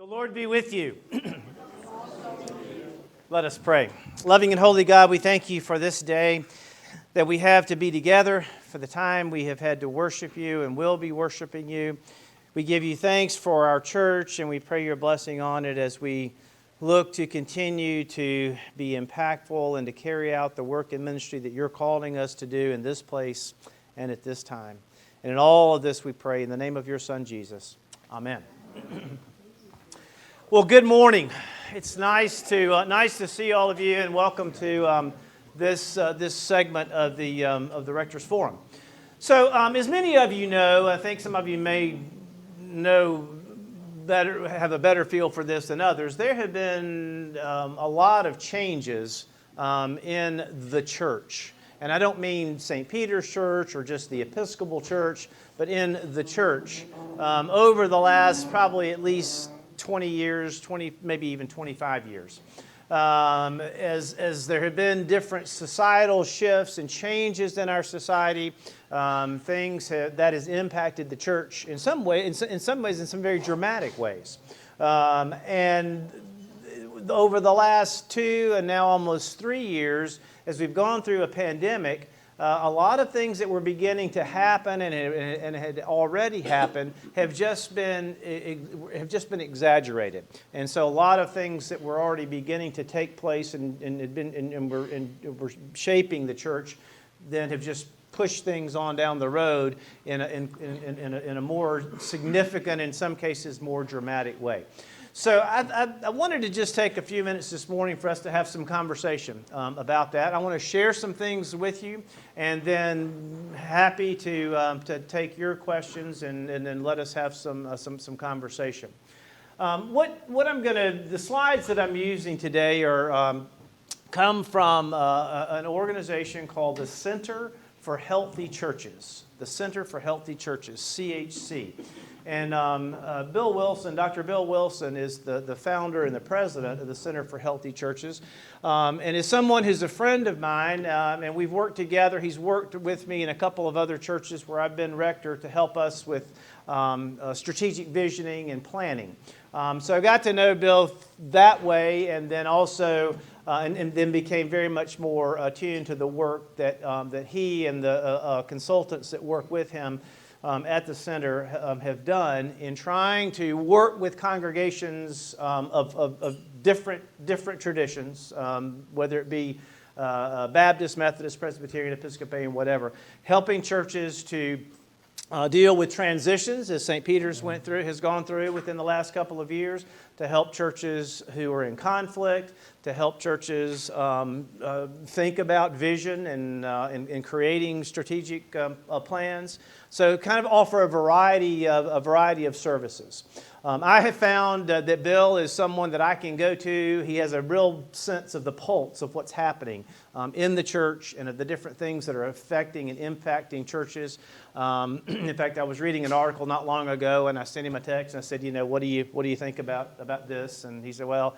The Lord be with you. Let us pray. Loving and holy God, we thank you for this day that we have to be together, for the time we have had to worship you and will be worshiping you. We give you thanks for our church, and we pray your blessing on it as we look to continue to be impactful and to carry out the work and ministry that you're calling us to do in this place and at this time. And in all of this we pray in the name of your Son, Jesus. Amen. Well, good morning. It's nice to see all of you, and welcome to this segment of the Rector's Forum. So, as many of you know, I think some of you may know better, have a better feel for this than others. There have been a lot of changes in the church. And I don't mean St. Peter's Church or just the Episcopal Church, but in the church over the last probably at least 20 years, maybe even 25 years. As there have been different societal shifts and changes in our society, that has impacted the church in some ways, in some very dramatic ways. And over the last 2 and now almost 3 years, as we've gone through a pandemic, a lot of things that were beginning to happen and had already happened have just been exaggerated. And so a lot of things that were already beginning to take place and were shaping the church then have just pushed things on down the road in a more significant, in some cases more dramatic way. So I wanted to just take a few minutes this morning for us to have some conversation about that. I want to share some things with you, and then happy to take your questions and then let us have some conversation. The slides that I'm using today come from an organization called the Center for Healthy Churches. The Center for Healthy Churches, CHC. And Dr. Bill Wilson is the founder and the president of the Center for Healthy Churches, and is someone who's a friend of mine, and we've worked together. He's worked with me in a couple of other churches where I've been rector to help us with strategic visioning and planning. So I got to know Bill that way, and then also and then became very much more attuned to the work that he and the consultants that work with him at the center have done in trying to work with congregations of different traditions, whether it be Baptist, Methodist, Presbyterian, Episcopalian, whatever, helping churches to deal with transitions, as St. Peter's has gone through within the last couple of years, to help churches who are in conflict, to help churches think about vision and creating strategic plans. So kind of offer a variety of services. I have found that Bill is someone that I can go to. He has a real sense of the pulse of what's happening in the church and of the different things that are affecting and impacting churches. In fact, I was reading an article not long ago, and I sent him a text, and I said, what do you think about this? And he said, well,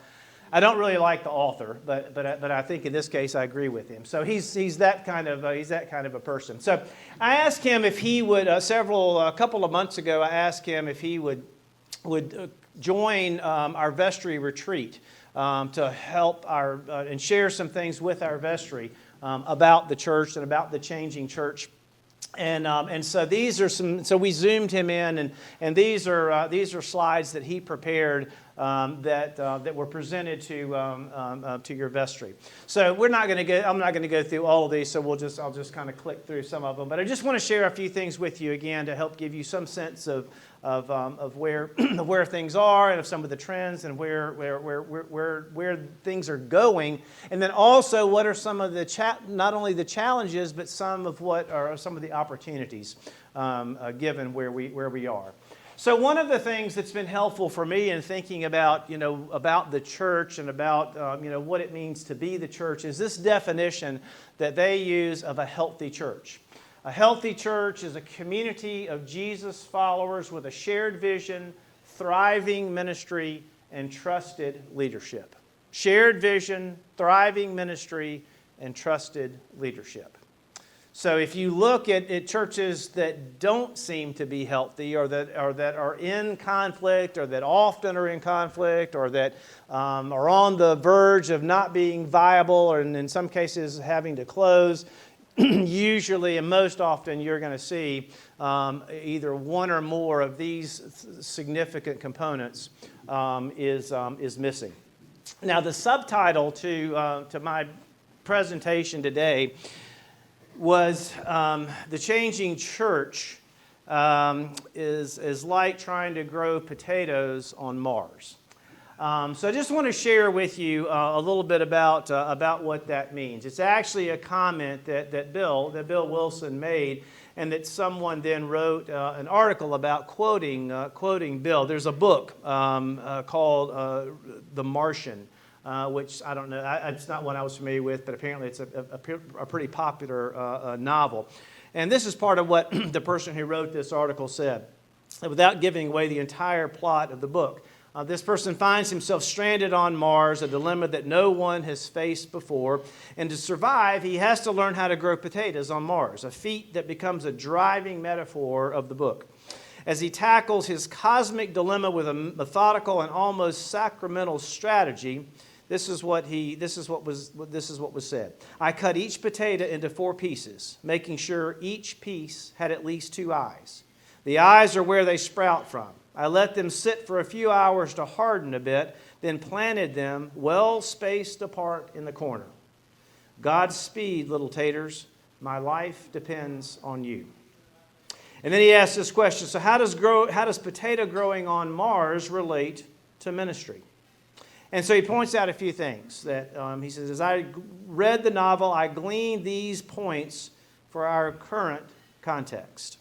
I don't really like the author, but I think in this case I agree with him. So he's that kind of a person. So I asked him if he would a couple of months ago. I asked him if he would join our vestry retreat to help and share some things with our vestry about the church and about the changing church. And so these are so we zoomed him in, and these are slides that he prepared that were presented to your vestry. So I'm not going to go through all of these. So I'll just kind of click through some of them. But I just want to share a few things with you again to help give you some sense of where where things are and of some of the trends and where things are going, and then also what are some of the not only the challenges but some of what are some of the opportunities given where we are. So one of the things that's been helpful for me in thinking about the church and about what it means to be the church is this definition that they use of a healthy church. A healthy church is a community of Jesus followers with a shared vision, thriving ministry, and trusted leadership. Shared vision, thriving ministry, and trusted leadership. So if you look at churches that don't seem to be healthy, or that are in conflict, or that often are in conflict, or that are on the verge of not being viable, or in some cases having to close, usually and most often you're going to see either one or more of these significant components is missing. Now, the subtitle to my presentation today was The Changing Church is like trying to grow potatoes on Mars. So I just want to share with you a little bit about what that means. It's actually a comment that Bill Wilson made, and that someone then wrote an article about quoting Bill. There's a book called The Martian, which I don't know, it's not one I was familiar with, but apparently it's a pretty popular novel. And this is part of what the person who wrote this article said, without giving away the entire plot of the book. This person finds himself stranded on Mars, a dilemma that no one has faced before. And to survive, he has to learn how to grow potatoes on Mars, a feat that becomes a driving metaphor of the book. As he tackles his cosmic dilemma with a methodical and almost sacramental strategy, this is what was said. I cut each potato into 4 pieces, making sure each piece had at least 2 eyes. The eyes are where they sprout from. I let them sit for a few hours to harden a bit, then planted them well spaced apart in the corner. Godspeed, little taters. My life depends on you. And then he asks this question, so how does potato growing on Mars relate to ministry? And so he points out a few things. That he says, as I read the novel, I gleaned these points for our current context.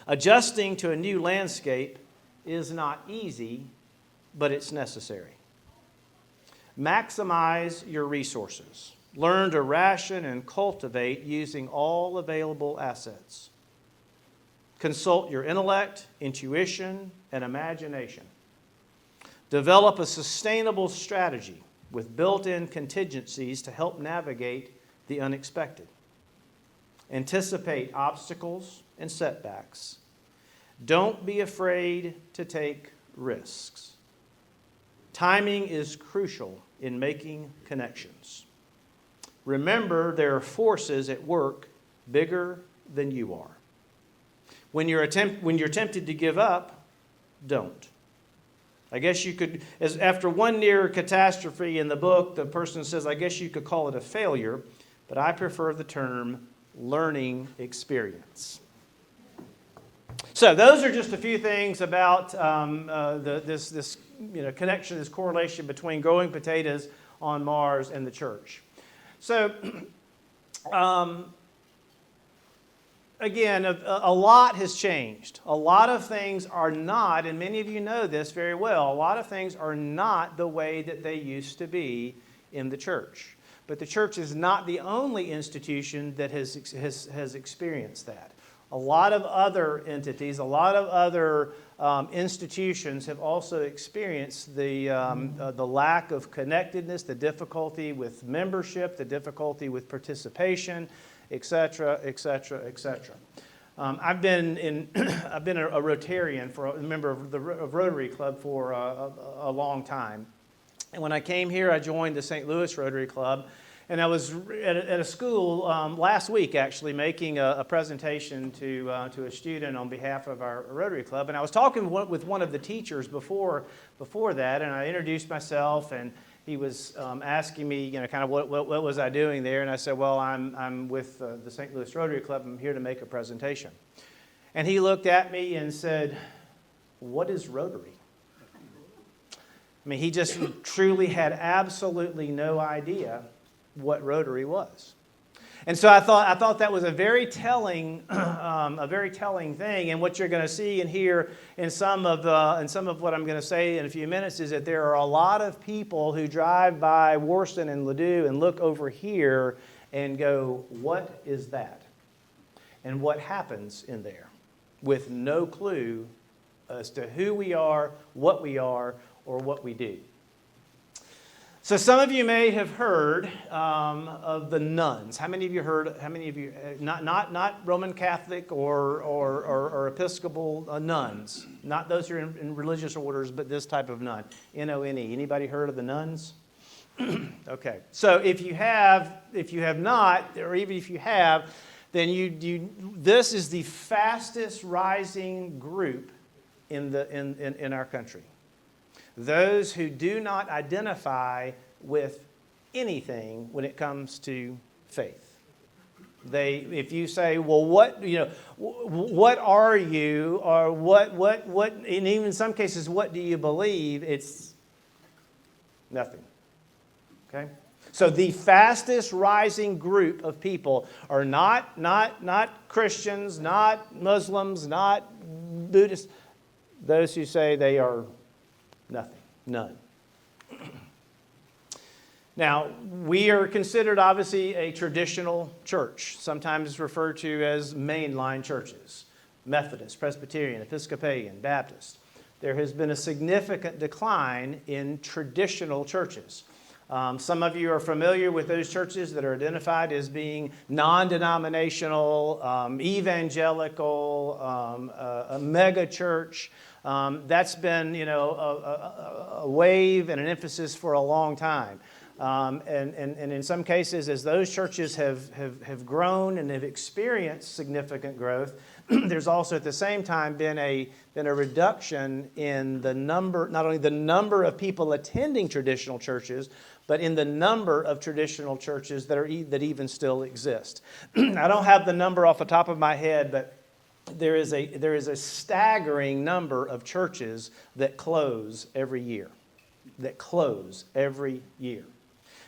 Adjusting to a new landscape is not easy, but it's necessary. Maximize your resources. Learn to ration and cultivate using all available assets. Consult your intellect, intuition, and imagination. Develop a sustainable strategy with built-in contingencies to help navigate the unexpected. Anticipate obstacles and setbacks. Don't be afraid to take risks. Timing is crucial in making connections. Remember, there are forces at work bigger than you are. When you're tempted to give up, don't. I guess you could, after one near catastrophe in the book, the person says, I guess you could call it a failure, but I prefer the term learning experience. So those are just a few things about this connection, this correlation between growing potatoes on Mars and the church. So again, a lot has changed. A lot of things are not, and many of you know this very well, a lot of things are not the way that they used to be in the church. But the church is not the only institution that has experienced that. A lot of other entities, a lot of other institutions have also experienced the lack of connectedness, the difficulty with membership, the difficulty with participation, etc., etc., etc. I've been a Rotarian, a member of Rotary Club for a long time. And when I came here, I joined the St. Louis Rotary Club. And I was at a school last week, actually, making a presentation to a student on behalf of our Rotary Club. And I was talking with one of the teachers before that, and I introduced myself, and he was asking me, kind of what was I doing there. And I said, well, I'm with the St. Louis Rotary Club. I'm here to make a presentation. And he looked at me and said, what is Rotary? I mean, he just truly had absolutely no idea what Rotary was. And so I thought that was a very telling thing. And what you're going to see and hear in some of what I'm going to say in a few minutes is that there are a lot of people who drive by Worston and Ladue and look over here and go, what is that? And what happens in there? With no clue as to who we are, or what we do. So some of you may have heard of the nuns. How many of you heard? How many of you not Roman Catholic or Episcopal nuns? Not those who are in religious orders, but this type of nun. N-O-N-E. Anybody heard of the nuns? Okay. So if you have not, or even if you have, then this is the fastest rising group in our country. Those who do not identify with anything when it comes to faith. If you say, well, what are you, or what, and even in some cases, what do you believe? It's nothing. Okay? So the fastest rising group of people are not Christians, not Muslims, not Buddhists. Those who say they are nothing, none. Now, we are considered obviously a traditional church, sometimes referred to as mainline churches, Methodist, Presbyterian, Episcopalian, Baptist. There has been a significant decline in traditional churches. Some of you are familiar with those churches that are identified as being non-denominational, evangelical, a mega church. That's been, a wave and an emphasis for a long time. And in some cases, as those churches have grown and have experienced significant growth, there's also at the same time been a reduction in the number, not only the number of people attending traditional churches, but in the number of traditional churches that even still exist. I don't have the number off the top of my head, but there is a staggering number of churches that close every year.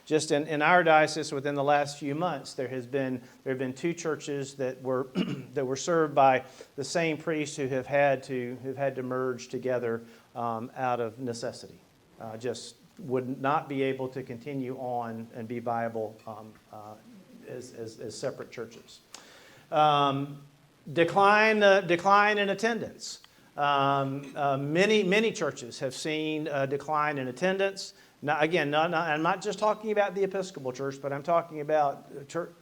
Just in our diocese, within the last few months, there have been 2 churches that were served by the same priests who've had to merge together out of necessity. Just would not be able to continue on and be viable as separate churches. Decline in attendance. Many churches have seen a decline in attendance. Now, again, I'm not just talking about the Episcopal Church, but I'm talking about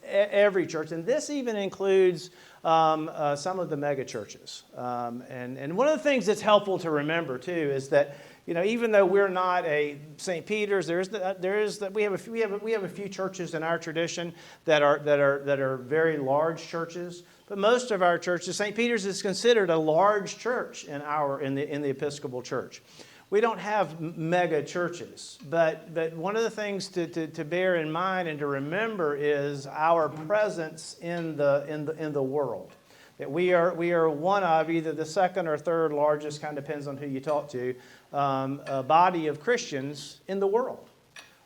every church, and this even includes some of the mega churches. And one of the things that's helpful to remember too is that even though we're not a St. Peter's, we have a few churches in our tradition that are very large churches. But most of our churches, St. Peter's is considered a large church in the Episcopal Church. We don't have mega churches, but one of the things to bear in mind and to remember is our presence in the world. That we are one of either the second or third largest, kind of depends on who you talk to, a body of Christians in the world.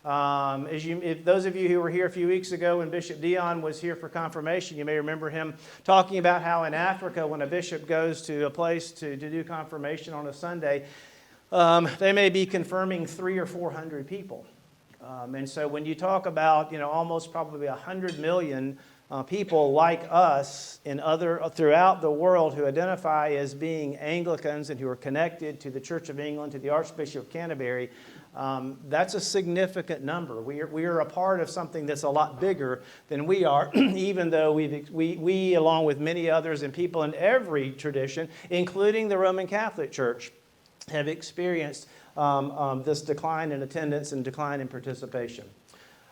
If those of you who were here a few weeks ago when Bishop Dion was here for confirmation, you may remember him talking about how in Africa, when a bishop goes to a place to do confirmation on a Sunday, they may be confirming 300 or 400 people. And so when you talk about, almost probably 100 million people like us throughout the world who identify as being Anglicans and who are connected to the Church of England, to the Archbishop of Canterbury, that's a significant number. We are a part of something that's a lot bigger than we are, even though we, along with many others and people in every tradition, including the Roman Catholic Church, have experienced this decline in attendance and decline in participation.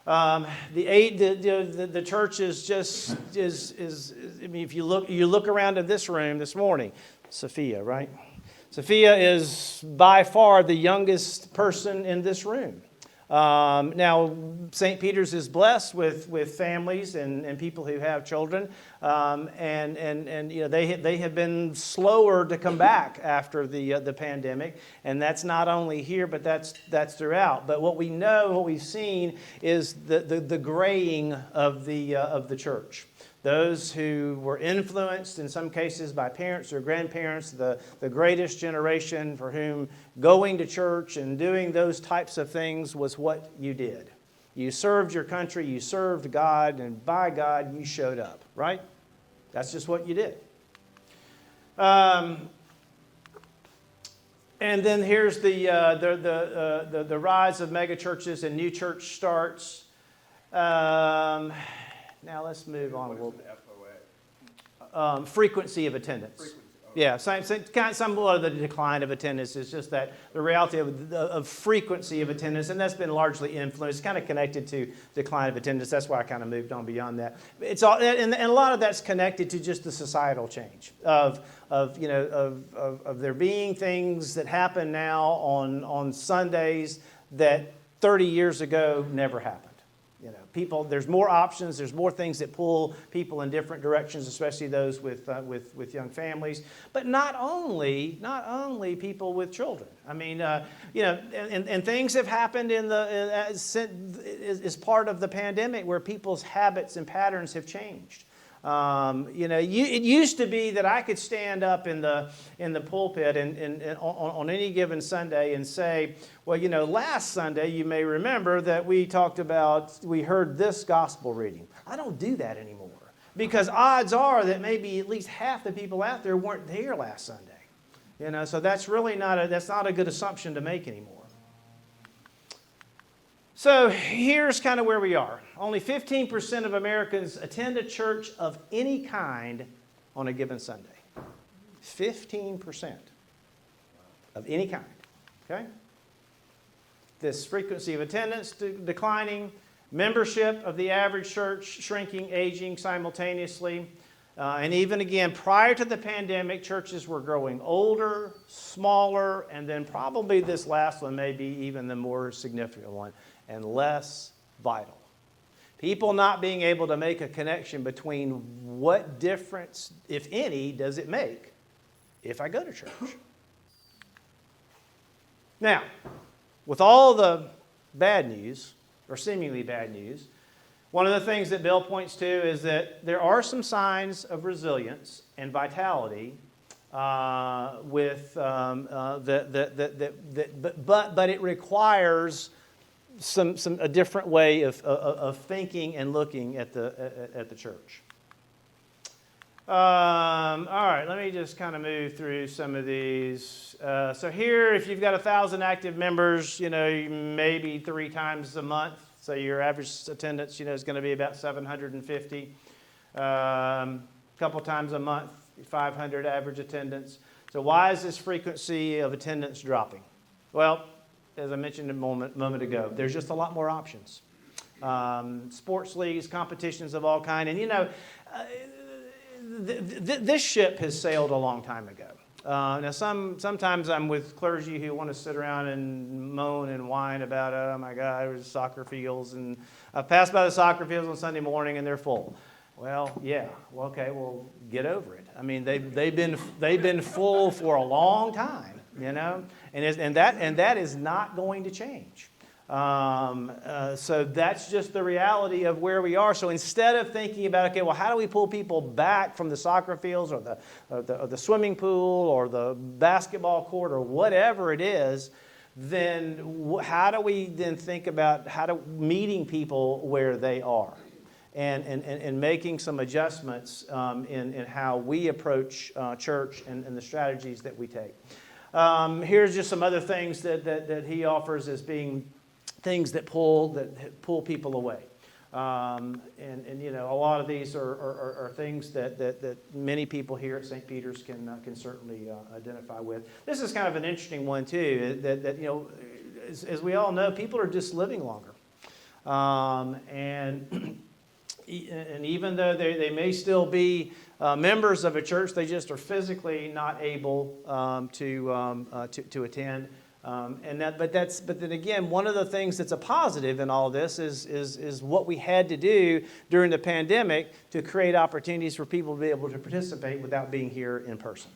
The church is if you look around in this room this morning, Sophia, right? Sophia is by far the youngest person in this room. Now, St. Peter's is blessed with families and people who have children, and they have been slower to come back after the pandemic, and that's not only here, but that's throughout. But what we've seen is the graying of the church. Those who were influenced in some cases by parents or grandparents, the greatest generation for whom going to church and doing those types of things was what you did. You served your country, you served God, and by God you showed up, right? That's just what you did. And And then here's the rise of megachurches and new church starts. Now let's move on a little bit. Frequency of attendance. Yeah, somewhat of the decline of attendance is just that the reality of frequency of attendance, and that's been largely influenced. It's kind of connected to decline of attendance. That's why I kind of moved on beyond that. It's all, and a lot of that's connected to just the societal change of there being things that happen now on Sundays that 30 years ago never happened. People, there's more options, there's more things that pull people in different directions, especially those with young families. But not only people with children. I mean, and things have happened as part of the pandemic where people's habits and patterns have changed. It used to be that I could stand up in the pulpit and on any given Sunday and say, well, last Sunday you may remember that we heard this gospel reading. I don't do that anymore because odds are that maybe at least half the people out there weren't there last Sunday. So that's really not a good assumption to make anymore. So here's kind of where we are. Only 15% of Americans attend a church of any kind on a given Sunday. 15% of any kind. Okay? This frequency of attendance declining, membership of the average church shrinking, aging simultaneously. And even again, prior to the pandemic, churches were growing older, smaller, and then probably this last one may be even the more significant one, and less vital. People not being able to make a connection between what difference, if any, does it make if I go to church. Now, with all the bad news, or seemingly bad news, one of the things that Bill points to is that there are some signs of resilience and vitality but it requires a different way of thinking and looking at the church. All right, let me just kind of move through some of these. So here, if you've got 1,000 active members, maybe 3 times a month. So your average attendance, is going to be about 750. A couple times a month, 500 average attendance. So why is this frequency of attendance dropping? Well, as I mentioned a moment ago, there's just a lot more options. Sports leagues, competitions of all kind, and this ship has sailed a long time ago. Now, sometimes I'm with clergy who want to sit around and moan and whine about, oh my God, there's soccer fields, and I've passed by the soccer fields on Sunday morning and they're full. Well, yeah, okay, well, get over it. I mean, they've been full for a long time, and that is not going to change. So that's just the reality of where we are. So instead of thinking about, okay, well, how do we pull people back from the soccer fields or the swimming pool or the basketball court or whatever it is, then how do we then think about meeting people where they are and making some adjustments in how we approach church and the strategies that we take. Here's just some other things that he offers as being things that pull people away. And a lot of these are things that many people here at St. Peter's can certainly identify with. This is kind of an interesting one too, that as we all know, people are just living longer. And even though they may still be members of a church, they just are physically not able to attend. But then again, one of the things that's a positive in all of this is what we had to do during the pandemic to create opportunities for people to be able to participate without being here in person.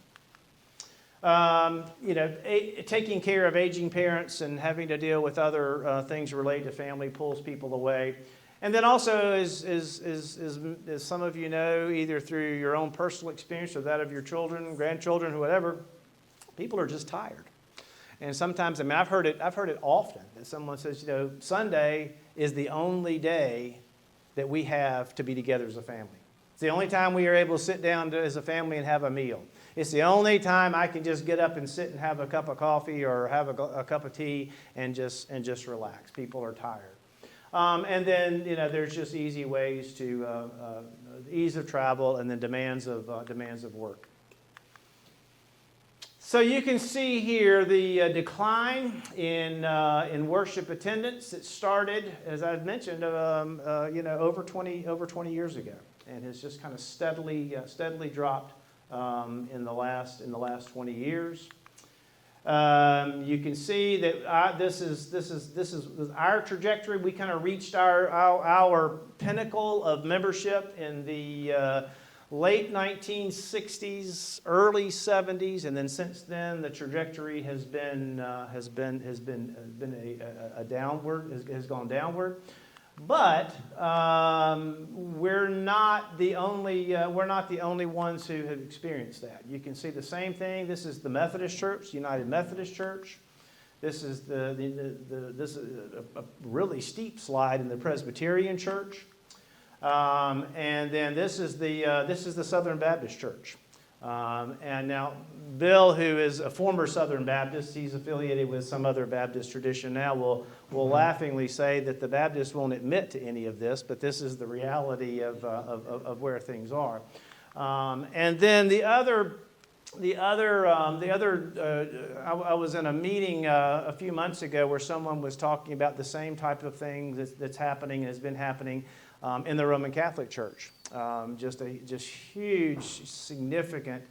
Taking care of aging parents and having to deal with other things related to family pulls people away. And then also, as some of you know, either through your own personal experience or that of your children, grandchildren, or whatever, people are just tired. And sometimes, I've heard it often that someone says, Sunday is the only day that we have to be together as a family. It's the only time we are able to sit down as a family and have a meal. It's the only time I can just get up and sit and have a cup of coffee or have a cup of tea and just relax. People are tired. And then, there's just easy ways to ease of travel and then demands of work. So you can see here the decline in worship attendance. It started, as I've mentioned, over 20 years ago, and has just kind of steadily dropped in the last 20 years. You can see that this is our trajectory. We kind of reached our pinnacle of membership in the late 1960s, early 70s, and then since then the trajectory has been a downward, has gone downward. But we're not the only ones who have experienced that. You can see the same thing. This is the Methodist Church, United Methodist Church. This is this is a really steep slide in the Presbyterian Church. And then this is the Southern Baptist Church. And now Bill, who is a former Southern Baptist, he's affiliated with some other Baptist tradition now, will laughingly say that the Baptists won't admit to any of this, but this is the reality of where things are. And then I was in a meeting a few months ago where someone was talking about the same type of thing that's happening and has been happening in the Roman Catholic Church. Just huge, significant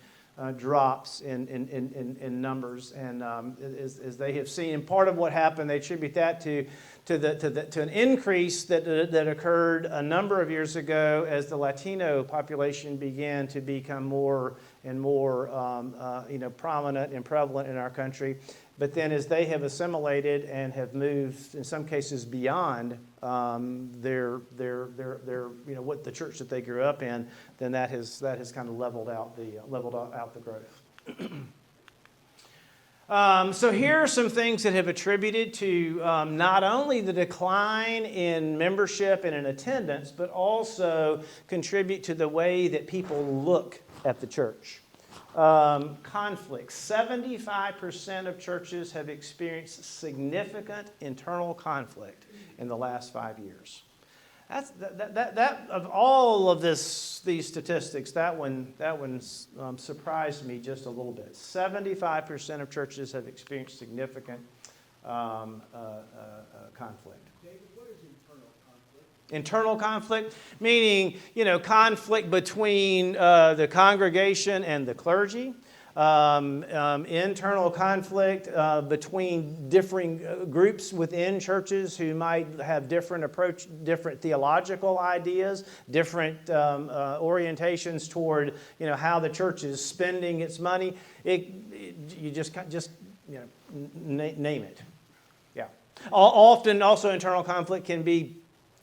drops in numbers, and as they have seen. And part of what happened, they attribute that to an increase that occurred a number of years ago as the Latino population began to become more and more prominent and prevalent in our country. But then as they have assimilated and have moved, in some cases, beyond their what the church that they grew up in, then that has kind of leveled out the growth. So here are some things that have attributed to not only the decline in membership and in attendance, but also contribute to the way that people look at the church. Conflict. 75% of churches have experienced significant internal conflict in the last 5 years. That of all of these statistics, that one surprised me just a little bit. 75% of churches have experienced significant conflict. David, what is internal conflict? Internal conflict, meaning conflict between the congregation and the clergy. Internal conflict between differing groups within churches who might have different theological ideas, different orientations toward how the church is spending its money. You just name it. Yeah. Often also internal conflict can be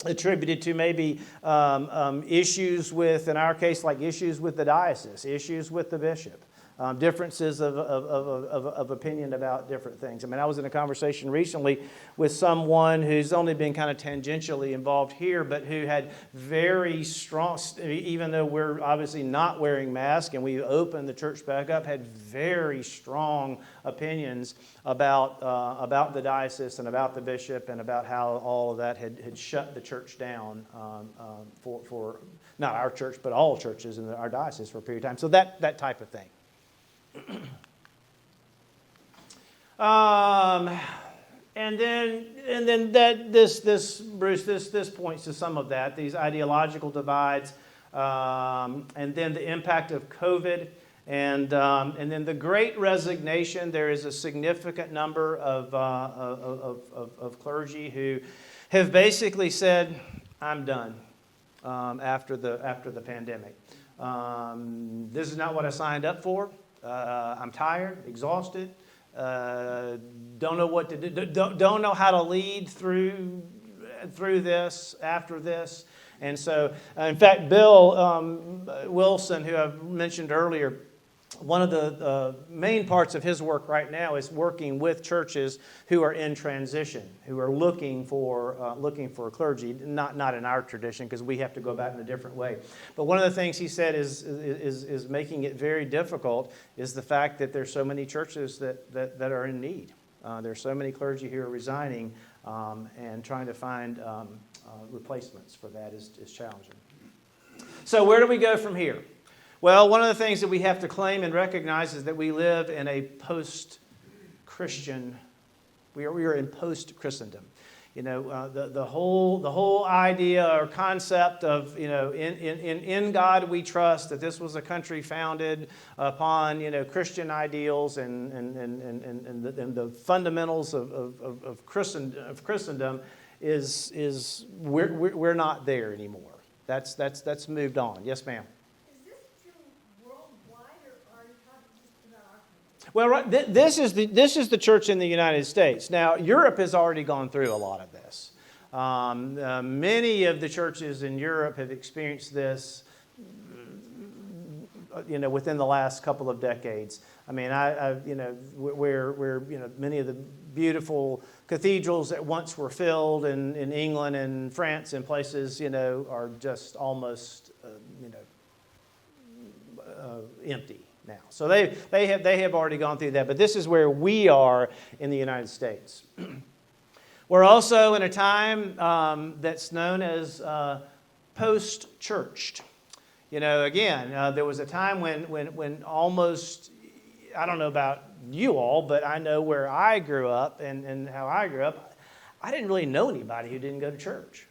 attributed to maybe issues with, in our case, like issues with the diocese, issues with the bishop. Differences of opinion about different things. I mean, I was in a conversation recently with someone who's only been kind of tangentially involved here, but who had very strong, even though we're obviously not wearing masks and we opened the church back up, had very strong opinions about the diocese and about the bishop and about how all of that had shut the church down for not our church, but all churches in our diocese for a period of time. So that type of thing. And then this points to some of that, these ideological divides, and then the impact of COVID, and then the Great Resignation. There is a significant number of clergy who have basically said, "I'm done," after the pandemic. This is not what I signed up for. I'm tired, exhausted, don't know what to do, don't know how to lead through this, after this. And so, in fact, Bill Wilson, who I mentioned earlier, one of the main parts of his work right now is working with churches who are in transition, who are looking for clergy, not in our tradition because we have to go about it in a different way. But one of the things he said is making it very difficult is the fact that there's so many churches that are in need. There's so many clergy who are resigning, and trying to find replacements for that is challenging. So where do we go from here? Well, one of the things that we have to claim and recognize is that we live in a post-Christian, we are in post-Christendom. You know, the whole idea or concept of, you know, in God we trust, that this was a country founded upon, you know, Christian ideals and the fundamentals of Christendom is we're not there anymore. That's moved on. Yes, ma'am. Well, right, this is the church in the United States. Now, Europe has already gone through a lot of this. Many of the churches in Europe have experienced this, you know, within the last couple of decades. I mean, you know, where you know, many of the beautiful cathedrals that once were filled in England and France and places, you know, are just almost, you know, empty now. So they have already gone through that, but this is where we are in the United States. We're also in a time that's known as post-churched. You know, again, there was a time when almost, I don't know about you all, but I know where I grew up and how I grew up, I didn't really know anybody who didn't go to church.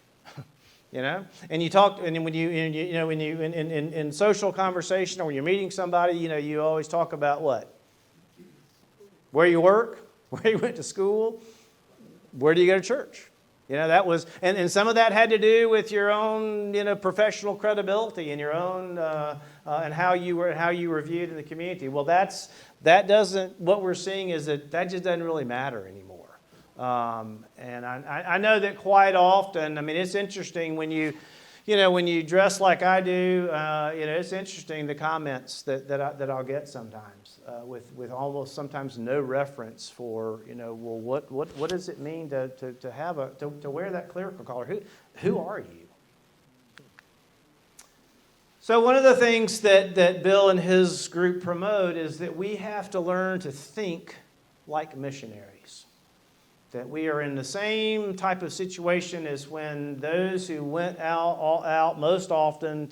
You know, and you talk, and when you know, when you in social conversation or when you're meeting somebody, you know, you always talk about what? Where you work, where you went to school, where do you go to church? You know, that was, and some of that had to do with your own, you know, professional credibility and your own, and how you were viewed in the community. Well, what we're seeing is that just doesn't really matter anymore. And I know that quite often, I mean, it's interesting when you dress like I do, you know, it's interesting the comments that I'll get sometimes with almost sometimes no reference for, you know, well, what does it mean to wear that clerical collar? Who are you? So one of the things that Bill and his group promote is that we have to learn to think like missionaries. That we are in the same type of situation as when those who went out most often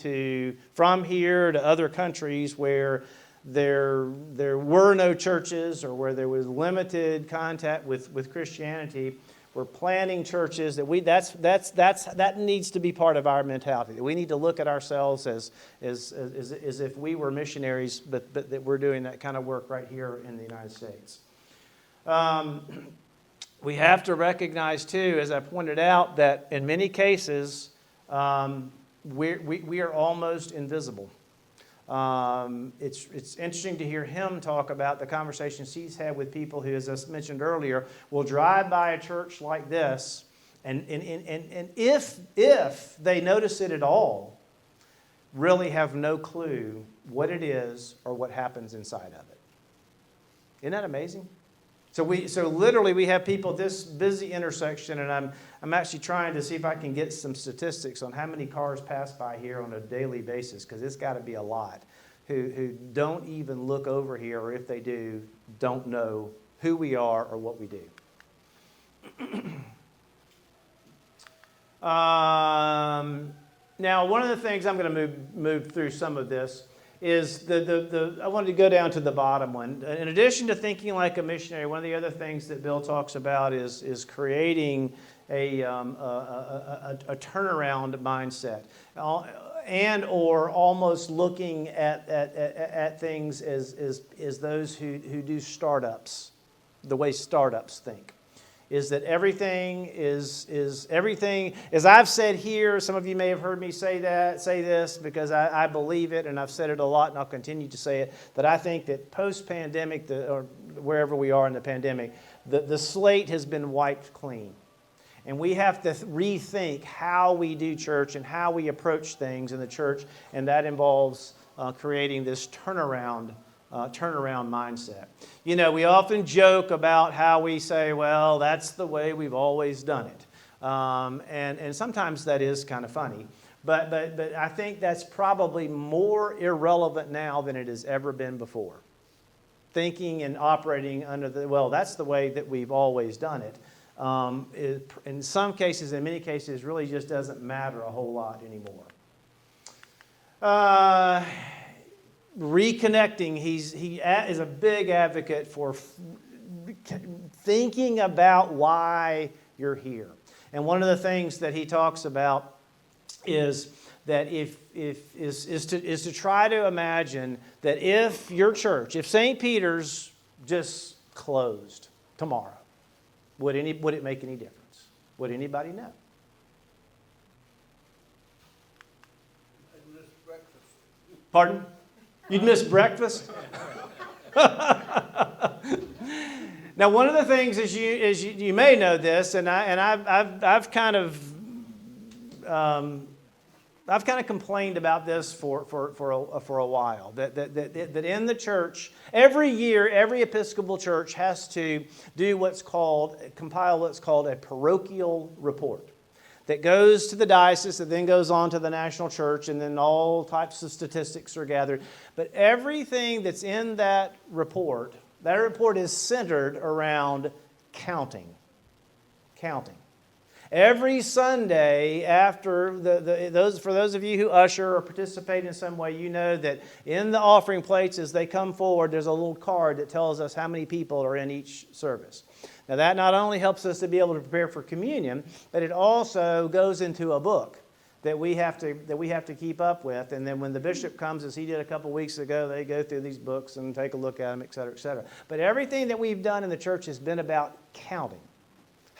from here to other countries where there were no churches or where there was limited contact with Christianity, were planting churches. That needs to be part of our mentality. That we need to look at ourselves as if we were missionaries, but that we're doing that kind of work right here in the United States. We have to recognize, too, as I pointed out, that in many cases, we are almost invisible. It's interesting to hear him talk about the conversations he's had with people who, as I mentioned earlier, will drive by a church like this, and if they notice it at all, really have no clue what it is or what happens inside of it. Isn't that amazing? So literally we have people at this busy intersection, and I'm actually trying to see if I can get some statistics on how many cars pass by here on a daily basis, because it's got to be a lot, who don't even look over here, or if they do, don't know who we are or what we do. Now, one of the things, I'm going to move through some of this, is I wanted to go down to the bottom one. In addition to thinking like a missionary, one of the other things that Bill talks about is creating a turnaround mindset, and or almost looking at things as those who do startups, the way startups think. Is that everything is everything, as I've said here, some of you may have heard me say this because I believe it, and I've said it a lot, and I'll continue to say it, that I think that post-pandemic, or wherever we are in the pandemic, the slate has been wiped clean. And we have to rethink how we do church and how we approach things in the church, and that involves creating this turnaround turnaround mindset. You know, we often joke about how we say, well, that's the way we've always done it. And sometimes that is kind of funny. But I think that's probably more irrelevant now than it has ever been before. Thinking and operating under well, that's the way that we've always done it. In some cases, in many cases, really just doesn't matter a whole lot anymore. Reconnecting, he is a big advocate for thinking about why you're here. And one of the things that he talks about is that is to try to imagine that if your church, if St. Peter's just closed tomorrow, would it make any difference? Would anybody know? I'd miss breakfast. Pardon? You'd miss breakfast? Now, one of the things is you may know this, and I've kind of complained about this for a while. That in the church, every year, every Episcopal church has to compile what's called a parochial report that goes to the diocese, that then goes on to the national church, and then all types of statistics are gathered. But everything that's in that report is centered around counting. Every Sunday after for those of you who usher or participate in some way, you know that in the offering plates as they come forward, there's a little card that tells us how many people are in each service. Now that not only helps us to be able to prepare for communion, but it also goes into a book that we have to keep up with. And then when the bishop comes, as he did a couple weeks ago, they go through these books and take a look at them, et cetera, et cetera. But everything that we've done in the church has been about counting.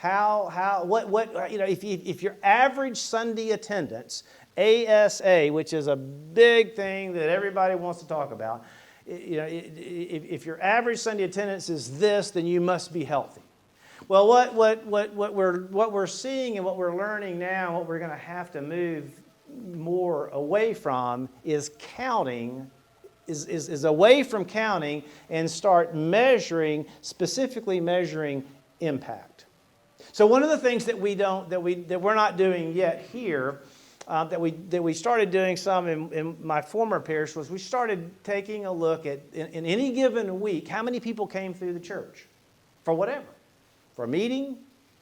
If your average Sunday attendance, ASA, which is a big thing that everybody wants to talk about, if your average Sunday attendance is this, then you must be healthy. Well, what we're seeing and what we're learning now, what we're going to have to move more away from is counting, is away from counting and start specifically measuring impact. So one of the things that we're not doing yet here, that we started doing some in my former parish, was we started taking a look at in any given week how many people came through the church for whatever. For a meeting,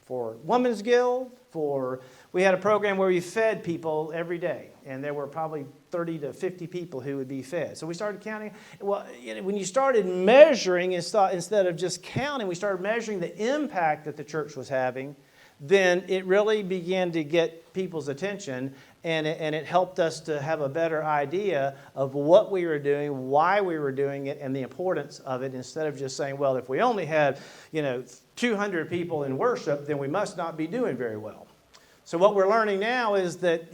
for Women's Guild, we had a program where we fed people every day, and there were probably 30 to 50 people who would be fed. So we started counting. Well, when you started measuring, instead of just counting, we started measuring the impact that the church was having, then it really began to get people's attention, and it helped us to have a better idea of what we were doing, why we were doing it, and the importance of it, instead of just saying, well, if we only had, 200 people in worship, then we must not be doing very well. So what we're learning now is that,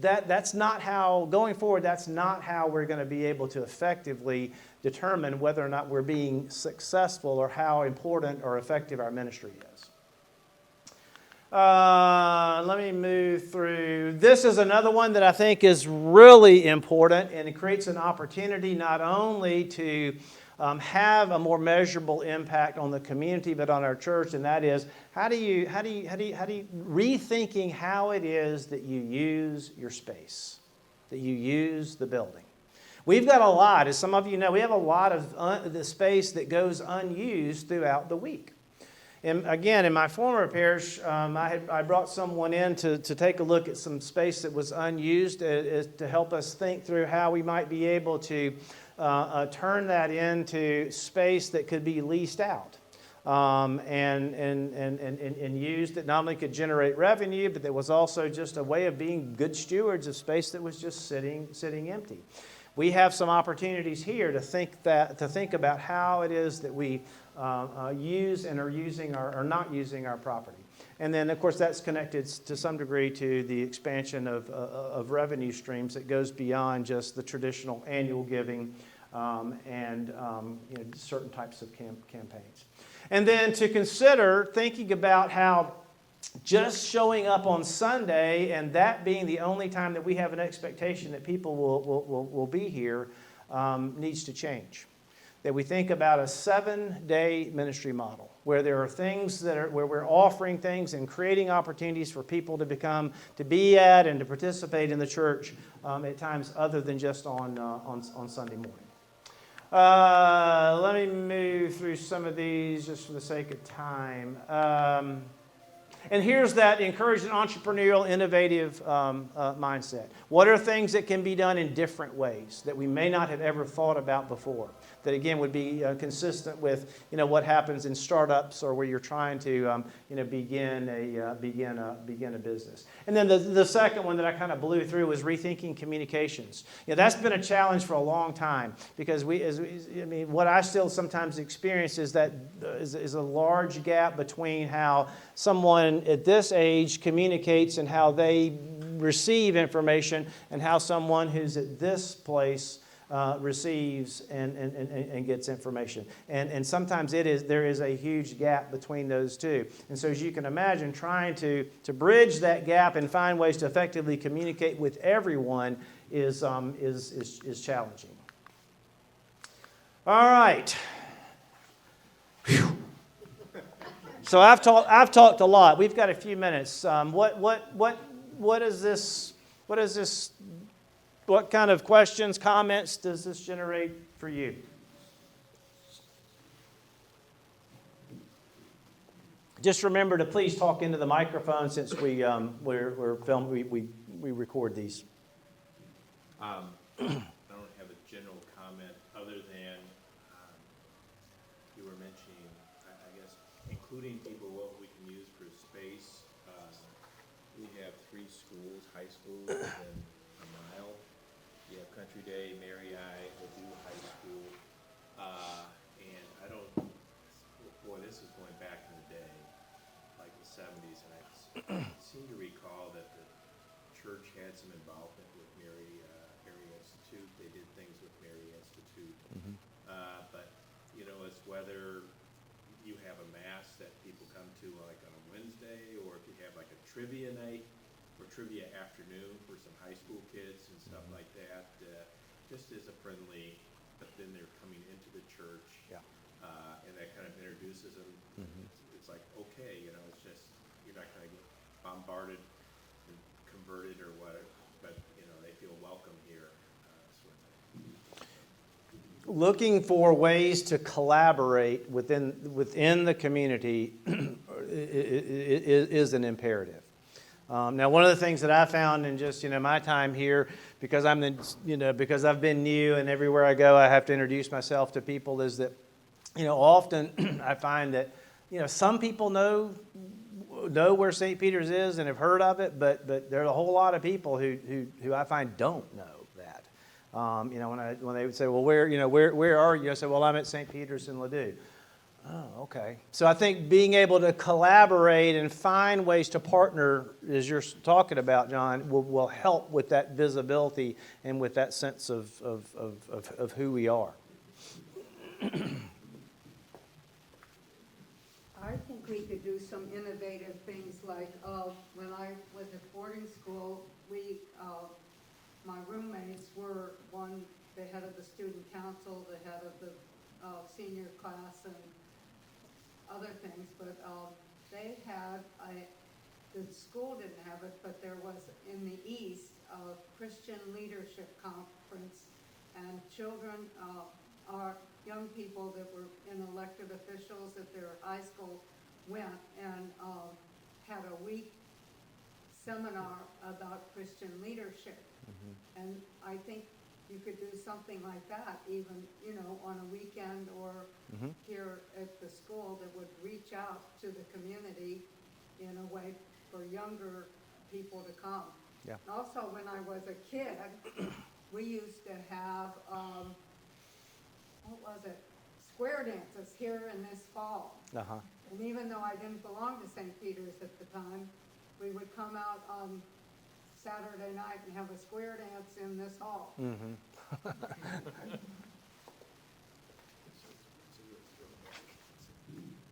that's not how, going forward, that's not how we're going to be able to effectively determine whether or not we're being successful or how important or effective our ministry is. Let me move through. This is another one that I think is really important, and it creates an opportunity not only to have a more measurable impact on the community, but on our church, and that is rethinking how it is that you use your space, that you use the building. We've got a lot, as some of you know, we have a lot of the space that goes unused throughout the week. And again, in my former parish, I brought someone in to take a look at some space that was unused to help us think through how we might be able to turn that into space that could be leased out and used, that not only could generate revenue, but that was also just a way of being good stewards of space that was just sitting empty. We have some opportunities here to think about how it is that we use and are not using our property. And then, of course, that's connected to some degree to the expansion of revenue streams that goes beyond just the traditional annual giving and certain types of campaigns. And then to consider thinking about how just showing up on Sunday and that being the only time that we have an expectation that people will be here needs to change. That we think about a 7-day ministry model where there are things where we're offering things and creating opportunities for people to be at and to participate in the church at times other than just on Sunday morning. Let me move through some of these just for the sake of time. And here's that encourage an entrepreneurial, innovative mindset. What are things that can be done in different ways that we may not have ever thought about before? That again would be consistent with what happens in startups or where you're trying to begin a business. And then the second one that I kind of blew through was rethinking communications. That's been a challenge for a long time because what I still sometimes experience is that is a large gap between how someone at this age communicates and how they receive information and how someone who's at this place receives and gets information. And sometimes there is a huge gap between those two. And so as you can imagine, trying to bridge that gap and find ways to effectively communicate with everyone is challenging. All right. Whew. So I've talked a lot. We've got a few minutes. What is this? What kind of questions, comments does this generate for you? Just remember to please talk into the microphone since we're filmed. We record these. I don't have a general comment other than you were mentioning, I guess, including people what we can use for space. We have 3 schools, high schools within a mile. You have Country Day, Mary I, Ladue High School, and I don't. Boy, this is going back in the day, like the 70s, and I seem to recall that the church had some involvement with Mary Institute. They did things with Mary Institute, but it's whether you have a mass that people come to like on a Wednesday, or if you have like a trivia night or trivia afternoon for some high school kids and stuff like that, just as a friendly, but then they're coming into the church, and that kind of introduces them. It's like, okay, it's just, you're not going to get bombarded and converted or whatever, but they feel welcome here. Sort of thing. Looking for ways to collaborate within the community is an imperative. Now, one of the things that I found in just my time here, because because I've been new and everywhere I go I have to introduce myself to people, is that often I find that some people know where St. Peter's is and have heard of it, but there are a whole lot of people who I find don't know that. When they would say, well, where are you? I say, well, I'm at St. Peter's in Ladue. Oh, okay. So I think being able to collaborate and find ways to partner, as you're talking about, John, will help with that visibility and with that sense of who we are. I think we could do some innovative things like when I was at boarding school, my roommates were the head of the student council, the head of the senior class, and other things, but they had, the school didn't have it, but there was in the East a Christian leadership conference, and children, young people that were in elected officials at their high school went and had a week seminar about Christian leadership. And I think you could do something like that, even, on a weekend or here at the school, that would reach out to the community in a way for younger people to come. Yeah. Also, when I was a kid, we used to have, square dances here in this fall. And even though I didn't belong to St. Peter's at the time, we would come out on Saturday night and have a square dance in this hall.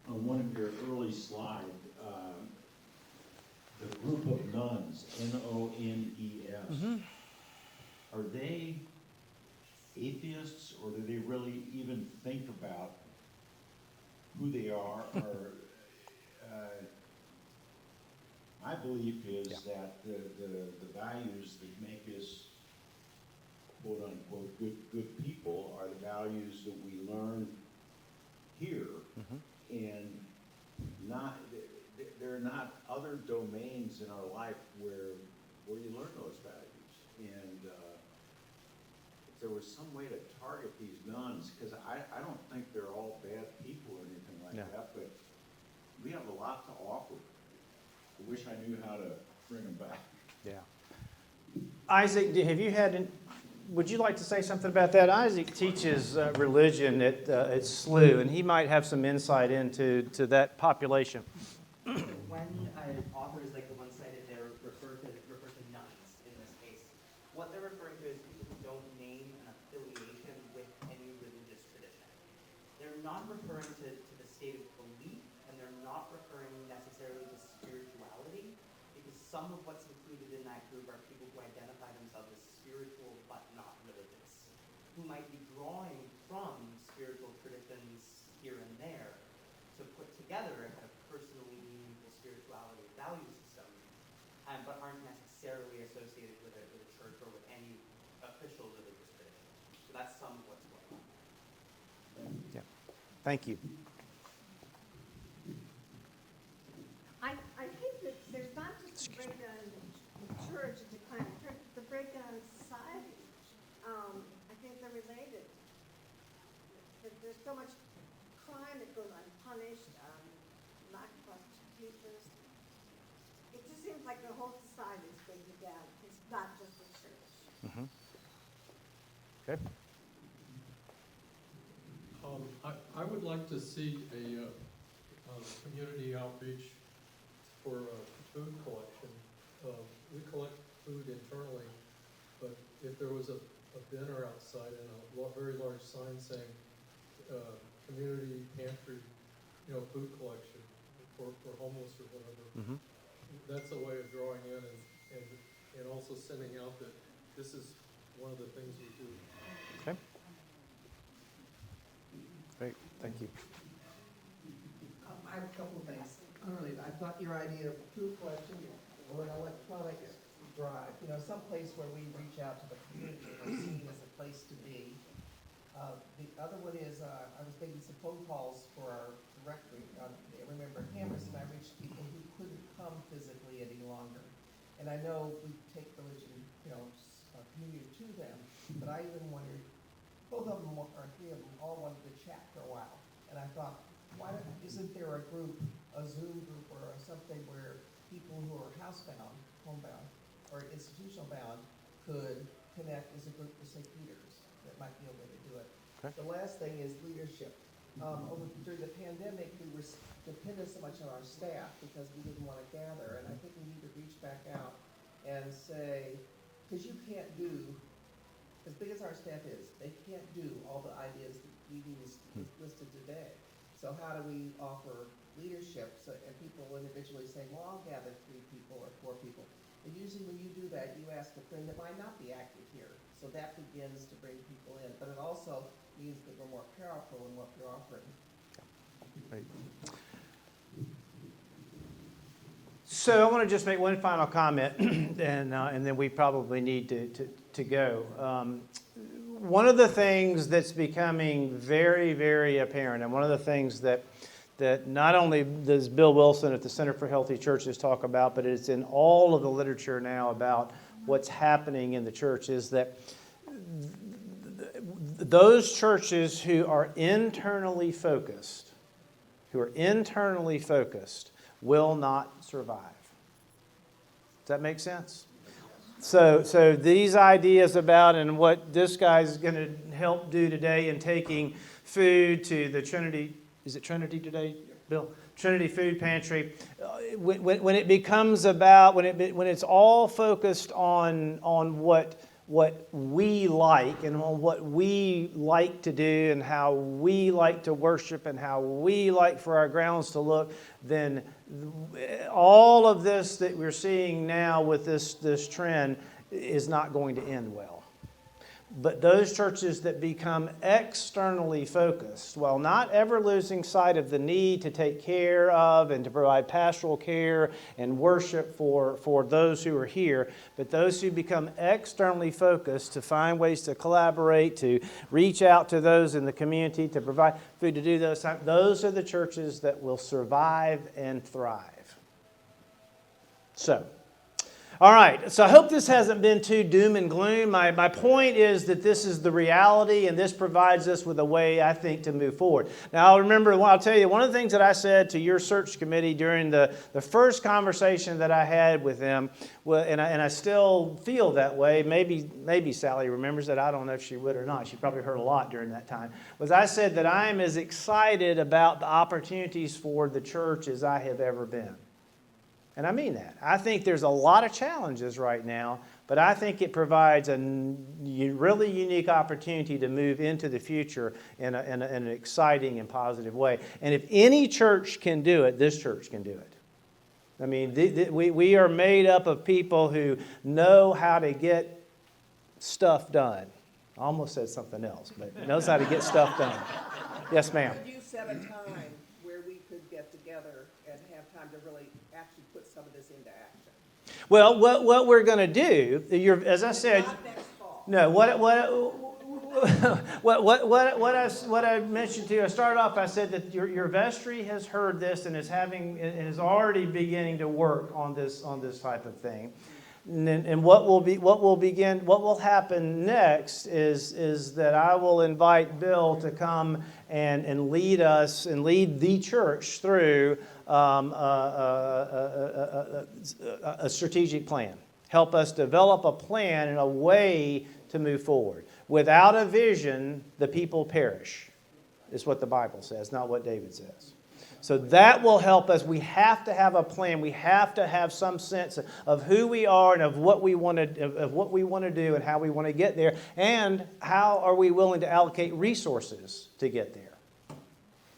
On one of your early slides, the group of nuns, Nones, are they atheists, or do they really even think about who they are? Or my belief is that the values that make us quote unquote good people are the values that we learn here, and not there are not other domains in our life where you learn those values. And if there was some way to target these nuns, because I don't think they're all bad people or anything like that, but we have a lot to offer. I wish I knew how to bring them back. Yeah. Isaac, have you had, would you like to say something about that? Isaac teaches religion at SLU, and he might have some insight into that population. When authors like the one cited there refer to nuns in this case, what they're referring to is people who don't name an affiliation with any religious tradition. They're not referring to the state of belief, and they're not referring necessarily to spirituality, because some of what's included in that group are people who identify themselves as spiritual but not religious, who might be drawing from spiritual traditions here and there to put together a kind of personally meaningful spirituality value system, but aren't necessarily associated with a church or with any official religious tradition. So that's some of what's going on. Yeah. Thank you. I think that there's not just a breakdown in the church, a decline in church, the breakdown in society. I think they're related. There's so much crime that goes unpunished, lack of prosecutions. It just seems like the whole society is breaking down. It's not just the church. Okay. I would like to see a community outreach for food collection. We collect food internally, but if there was a dinner outside and a very large sign saying community pantry, food collection for homeless or whatever, that's a way of drawing in and also sending out that this is one of the things we do. Okay. Great. Thank you. I have a couple of things. Unrelated. I thought your idea of food collection or an electronic drive, someplace where we reach out to the community and are seen as a place to be. The other one is, I was making some phone calls for our directory. Remember Hammerson, I reached people who couldn't come physically any longer. And I know we take religion, community to them, but I even wondered, both of them, or three of them, all wanted to chat for a while. And I thought, isn't there a group, a Zoom group or something where people who are housebound, homebound, or institutional bound could connect as a group to St. Peter's? That might be a way to do it. Okay. The last thing is leadership. During the pandemic, we were dependent so much on our staff because we didn't want to gather, and I think we need to reach back out and say, because you can't do, as big as our staff is, they can't do all the ideas that we listed today. So how do we offer leadership and people individually say, well, I'll gather 3 people or 4 people. And usually when you do that, you ask a friend that might not be active here. So that begins to bring people in. But it also means that we're more powerful in what we're offering. Great. So I want to just make one final comment, and then we probably need to go. One of the things that's becoming very, very apparent, and one of the things that not only does Bill Wilson at the Center for Healthy Churches talk about, but it's in all of the literature now about what's happening in the church, is that those churches who are internally focused will not survive. Does that make sense? So these ideas about, and what this guy's going to help do today in taking food to the Trinity, is it Trinity today, Bill? Trinity Food Pantry. When it becomes about, when it's all focused on what we like and on what we like to do and how we like to worship and how we like for our grounds to look, then all of this that we're seeing now with this trend is not going to end well. But those churches that become externally focused, while not ever losing sight of the need to take care of and to provide pastoral care and worship for those who are here, but those who become externally focused to find ways to collaborate, to reach out to those in the community, to provide food, to do those are the churches that will survive and thrive. So, all right, so I hope this hasn't been too doom and gloom. My point is that this is the reality, and this provides us with a way, I think, to move forward. Now, I'll tell you, one of the things that I said to your search committee during the first conversation that I had with them, and I still feel that way, maybe Sally remembers that, I don't know if she would or not, she probably heard a lot during that time, was I said that I am as excited about the opportunities for the church as I have ever been. And I mean that. I think there's a lot of challenges right now, but I think it provides a really unique opportunity to move into the future in an exciting and positive way. And if any church can do it, this church can do it. I mean, we are made up of people who know how to get stuff done. I almost said something else, but knows how to get stuff done. Yes, ma'am. Could you set a time where we could get together and have time to really actually put some of this into action? Well, what we're going to do, as I said, Not next fall. no. What I mentioned to you, I started off. I said that your vestry has heard this and is already beginning to work on this type of thing. And what will happen next is that I will invite Bill to come and lead us and lead the church through a strategic plan. Help us develop a plan and a way to move forward. Without a vision, the people perish, is what the Bible says, not what David says. So that will help us. We have to have a plan. We have to have some sense of who we are and of what we want to do and how we want to get there, and how are we willing to allocate resources to get there.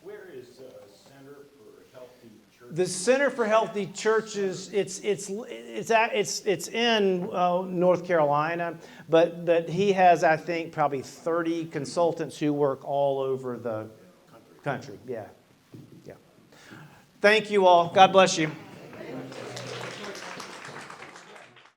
Where is Center for Healthy Churches? The Center for Healthy Churches, it's in North Carolina, but he has, I think, probably 30 consultants who work all over the country. Yeah. Thank you all. God bless you.